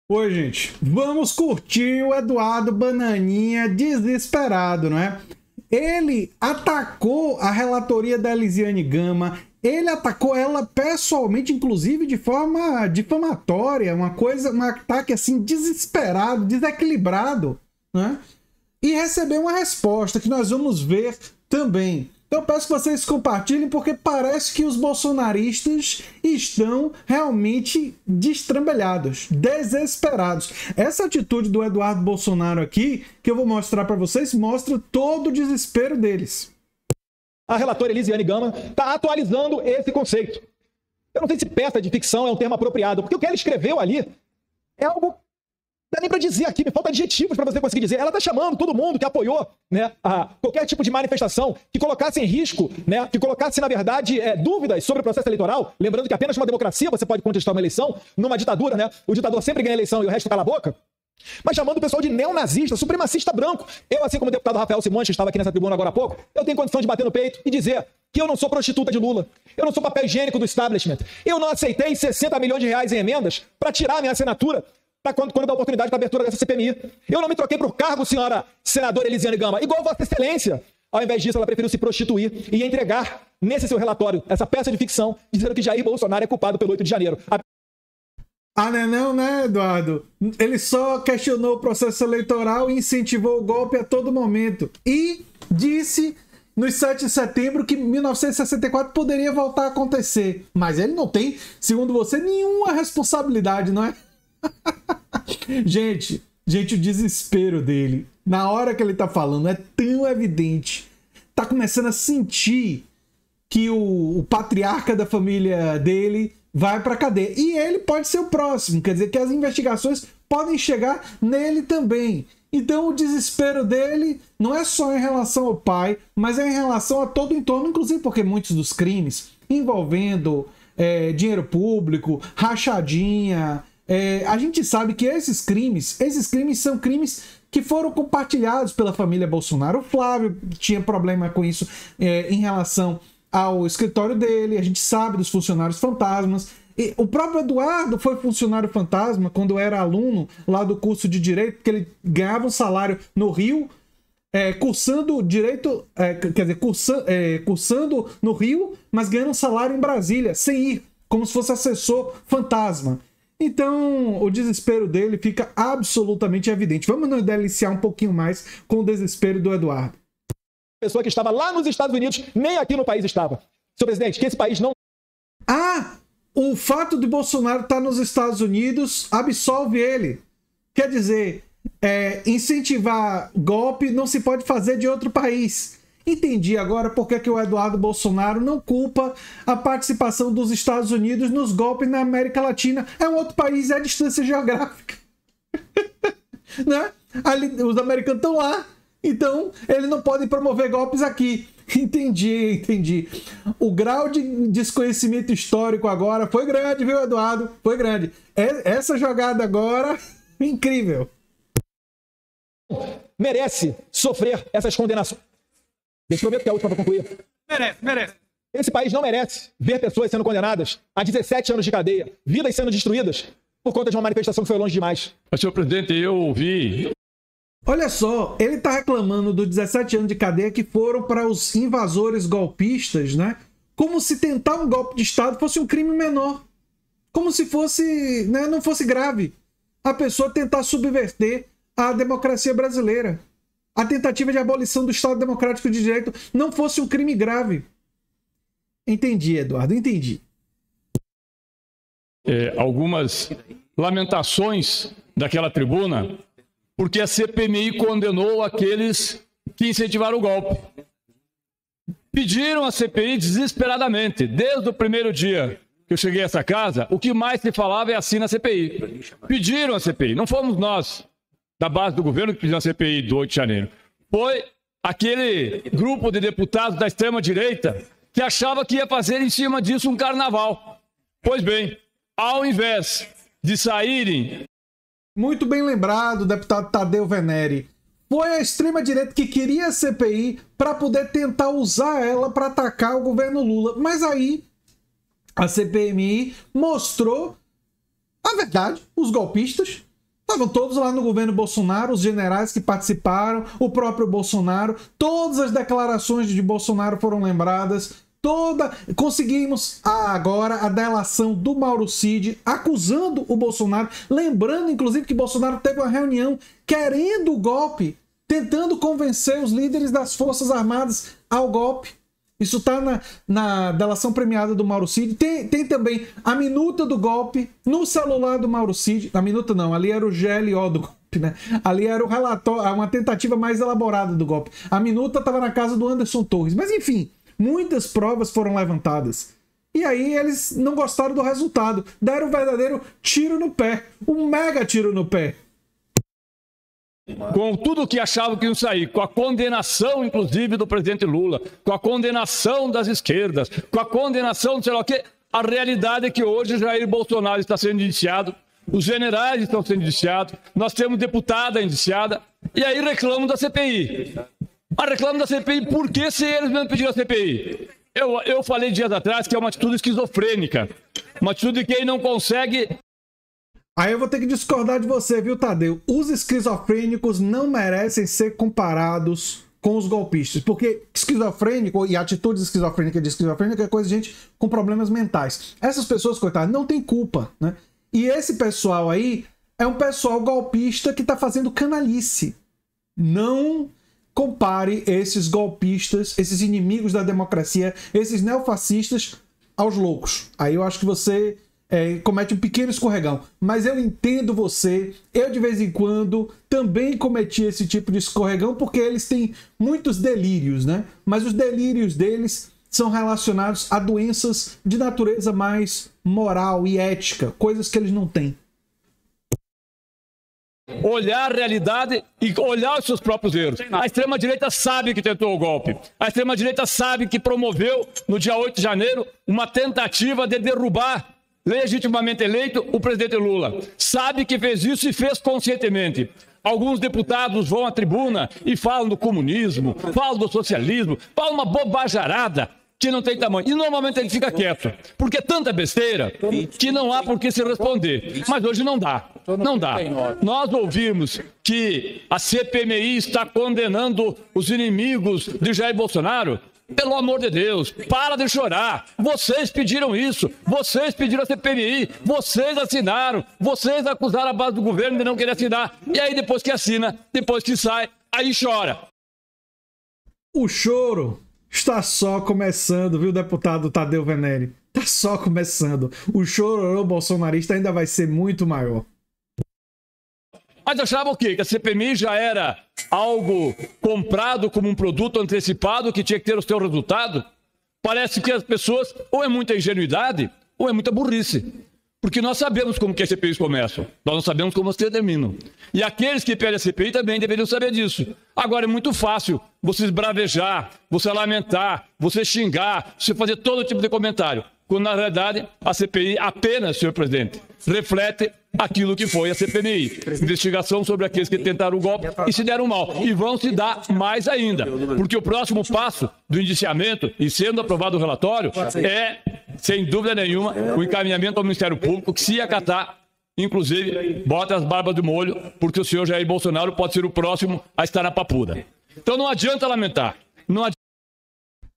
Oi, gente. Vamos curtir o Eduardo Bananinha desesperado, não é? Ele atacou a relatoria da Elisiane Gama, ele atacou ela pessoalmente, inclusive de forma difamatória, um ataque assim desesperado, desequilibrado, né? E recebeu uma resposta que nós vamos ver também. Então eu peço que vocês compartilhem, porque parece que os bolsonaristas estão realmente destrambelhados, desesperados. Essa atitude do Eduardo Bolsonaro aqui, que eu vou mostrar para vocês, mostra todo o desespero deles. A relatora Elisiane Gama está atualizando esse conceito. Eu não sei se peça de ficção é um termo apropriado, porque o que ela escreveu ali é algo... Não dá nem para dizer aqui, me falta adjetivos para você conseguir dizer. Ela está chamando todo mundo que apoiou, né, qualquer tipo de manifestação que colocasse em risco, né, que colocasse, na verdade, dúvidas sobre o processo eleitoral. Lembrando que apenas numa democracia você pode contestar uma eleição. Numa ditadura, né, o ditador sempre ganha a eleição e o resto cala a boca. Mas chamando o pessoal de neonazista, supremacista branco. Eu, assim como o deputado Rafael Simões, que estava aqui nessa tribuna agora há pouco, eu tenho condição de bater no peito e dizer que eu não sou prostituta de Lula. Eu não sou papel higiênico do establishment. Eu não aceitei 60 milhões de reais em emendas para tirar a minha assinatura quando dá oportunidade para a abertura dessa CPMI. Eu não me troquei por cargo, senhora senadora Elisiane Gama, igual Vossa Excelência. Ao invés disso, ela preferiu se prostituir e entregar, nesse seu relatório, essa peça de ficção, dizendo que Jair Bolsonaro é culpado pelo 8 de janeiro. Não, né, Eduardo? Ele só questionou o processo eleitoral e incentivou o golpe a todo momento. E disse nos 7 de setembro que 1964 poderia voltar a acontecer. Mas ele não tem, segundo você, nenhuma responsabilidade, não é? Gente, o desespero dele, na hora que ele tá falando, é tão evidente. Tá começando a sentir que o patriarca da família dele vai pra cadeia. E ele pode ser o próximo, quer dizer que as investigações podem chegar nele também. Então o desespero dele não é só em relação ao pai, mas é em relação a todo o entorno, inclusive porque muitos dos crimes envolvendo dinheiro público, rachadinha... a gente sabe que esses crimes são crimes que foram compartilhados pela família Bolsonaro. O Flávio tinha problema com isso em relação ao escritório dele, a gente sabe dos funcionários fantasmas. E o próprio Eduardo foi funcionário fantasma quando era aluno lá do curso de Direito, porque ele ganhava um salário no Rio, cursando Direito, cursando no Rio, mas ganhando um salário em Brasília, sem ir, como se fosse assessor fantasma. Então, o desespero dele fica absolutamente evidente. Vamos nos deliciar um pouquinho mais com o desespero do Eduardo. Pessoa que estava lá nos Estados Unidos, nem aqui no país estava. Senhor presidente, que esse país não... O fato de Bolsonaro estar nos Estados Unidos absolve ele. Quer dizer, incentivar golpe não se pode fazer de outro país. Entendi agora porque que o Eduardo Bolsonaro não culpa a participação dos Estados Unidos nos golpes na América Latina. É um outro país, é a distância geográfica. Né? Ali, os americanos estão lá, então eles não podem promover golpes aqui. Entendi. O grau de desconhecimento histórico agora foi grande, viu, Eduardo? Foi grande. Essa jogada agora, incrível. Merece sofrer essas condenações. Deixa eu prometo que é a última para concluir. Merece. Esse país não merece ver pessoas sendo condenadas a 17 anos de cadeia, vidas sendo destruídas por conta de uma manifestação que foi longe demais. Mas, senhor presidente, eu ouvi... Olha só, ele tá reclamando dos 17 anos de cadeia que foram para os invasores golpistas, né? Como se tentar um golpe de Estado fosse um crime menor. Como se fosse, né, não fosse grave a pessoa tentar subverter a democracia brasileira. A tentativa de abolição do Estado Democrático de Direito não fosse um crime grave. Entendi, Eduardo, entendi. Algumas lamentações daquela tribuna, porque a CPMI condenou aqueles que incentivaram o golpe. Pediram a CPI desesperadamente. Desde o primeiro dia que eu cheguei a essa casa, o que mais se falava é assim na CPI. Pediram a CPI, não fomos nós da base do governo que pediu a CPI do 8 de janeiro. Foi aquele grupo de deputados da extrema-direita que achava que ia fazer em cima disso um carnaval. Pois bem, ao invés de saírem... Muito bem lembrado, deputado Tadeu Venere. Foi a extrema-direita que queria a CPI para poder tentar usar ela para atacar o governo Lula. Mas aí a CPMI mostrou a verdade, os golpistas, Estavam todos lá no governo Bolsonaro, os generais que participaram, o próprio Bolsonaro, todas as declarações de Bolsonaro foram lembradas, conseguimos agora a delação do Mauro Cid acusando o Bolsonaro, lembrando inclusive que Bolsonaro teve uma reunião querendo o golpe, tentando convencer os líderes das Forças Armadas ao golpe. Isso está na delação premiada do Mauro Cid. Tem também a minuta do golpe no celular do Mauro Cid. A minuta não, ali era o GLO do golpe, né? Ali era o relatório, uma tentativa mais elaborada do golpe. A minuta estava na casa do Anderson Torres. Mas enfim, muitas provas foram levantadas. E aí eles não gostaram do resultado. Deram um verdadeiro tiro no pé. Um mega tiro no pé. Com tudo que achavam que iam sair, com a condenação, inclusive, do presidente Lula, com a condenação das esquerdas, com a condenação de sei lá o quê, a realidade é que hoje Jair Bolsonaro está sendo indiciado, os generais estão sendo indiciados, nós temos deputada indiciada, e aí reclamam da CPI. Mas reclamam da CPI por que se eles mesmo pediram a CPI? Eu falei dias atrás que é uma atitude esquizofrênica, uma atitude de quem não consegue... Aí eu vou ter que discordar de você, viu, Tadeu? Os esquizofrênicos não merecem ser comparados com os golpistas, porque esquizofrênico e atitudes esquizofrênicas de esquizofrênica é coisa de gente com problemas mentais. Essas pessoas, coitadas, não têm culpa, né? E esse pessoal aí é um pessoal golpista que tá fazendo canalice. Não compare esses golpistas, esses inimigos da democracia, esses neofascistas aos loucos. Aí eu acho que você... comete um pequeno escorregão, mas eu entendo você, eu de vez em quando também cometi esse tipo de escorregão, porque eles têm muitos delírios, né? Mas os delírios deles são relacionados a doenças de natureza mais moral e ética, coisas que eles não têm. Olhar a realidade e olhar os seus próprios erros. A extrema-direita sabe que tentou o golpe. A extrema-direita sabe que promoveu, no dia 8 de janeiro, uma tentativa de derrubar legitimamente eleito o presidente Lula. Sabe que fez isso e fez conscientemente. Alguns deputados vão à tribuna e falam do comunismo, falam do socialismo, falam uma bobajarada que não tem tamanho. E normalmente ele fica quieto, porque é tanta besteira que não há por que se responder. Mas hoje não dá. Não dá. Nós ouvimos que a CPMI está condenando os inimigos de Jair Bolsonaro. Pelo amor de Deus, para de chorar. Vocês pediram isso, vocês pediram a CPMI, vocês assinaram, vocês acusaram a base do governo de não querer assinar. E aí depois que assina, depois que sai, aí chora. O choro está só começando, viu, deputado Tadeu Venere? Está só começando. O chororô bolsonarista ainda vai ser muito maior. Mas achava o quê? Que a CPMI já era algo comprado como um produto antecipado que tinha que ter o seu resultado? Parece que as pessoas, ou é muita ingenuidade, ou é muita burrice. Porque nós sabemos como que as CPIs começam, nós não sabemos como elas terminam. E aqueles que pedem a CPI também deveriam saber disso. Agora é muito fácil você esbravejar, você lamentar, você xingar, você fazer todo tipo de comentário. Quando na realidade a CPI apenas, senhor presidente, reflete aquilo que foi a CPMI. Investigação sobre aqueles que tentaram o golpe e se deram mal. E vão se dar mais ainda. Porque o próximo passo do indiciamento, e sendo aprovado o relatório, é, sem dúvida nenhuma, o encaminhamento ao Ministério Público, que se acatar, inclusive, bota as barbas de molho, porque o senhor Jair Bolsonaro pode ser o próximo a estar na papuda. Então não adianta lamentar. Não adianta.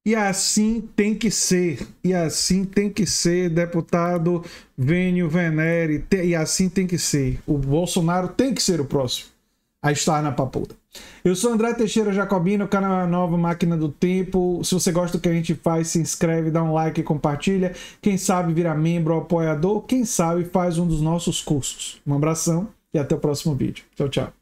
E assim tem que ser. E assim tem que ser, deputado Vênio Venere. E assim tem que ser. O Bolsonaro tem que ser o próximo a estar na papuda. Eu sou André Teixeira Jacobino, canal Nova Máquina do Tempo. Se você gosta do que a gente faz, se inscreve, dá um like e compartilha. Quem sabe vira membro ou apoiador. Quem sabe faz um dos nossos cursos. Um abração e até o próximo vídeo. Tchau, tchau.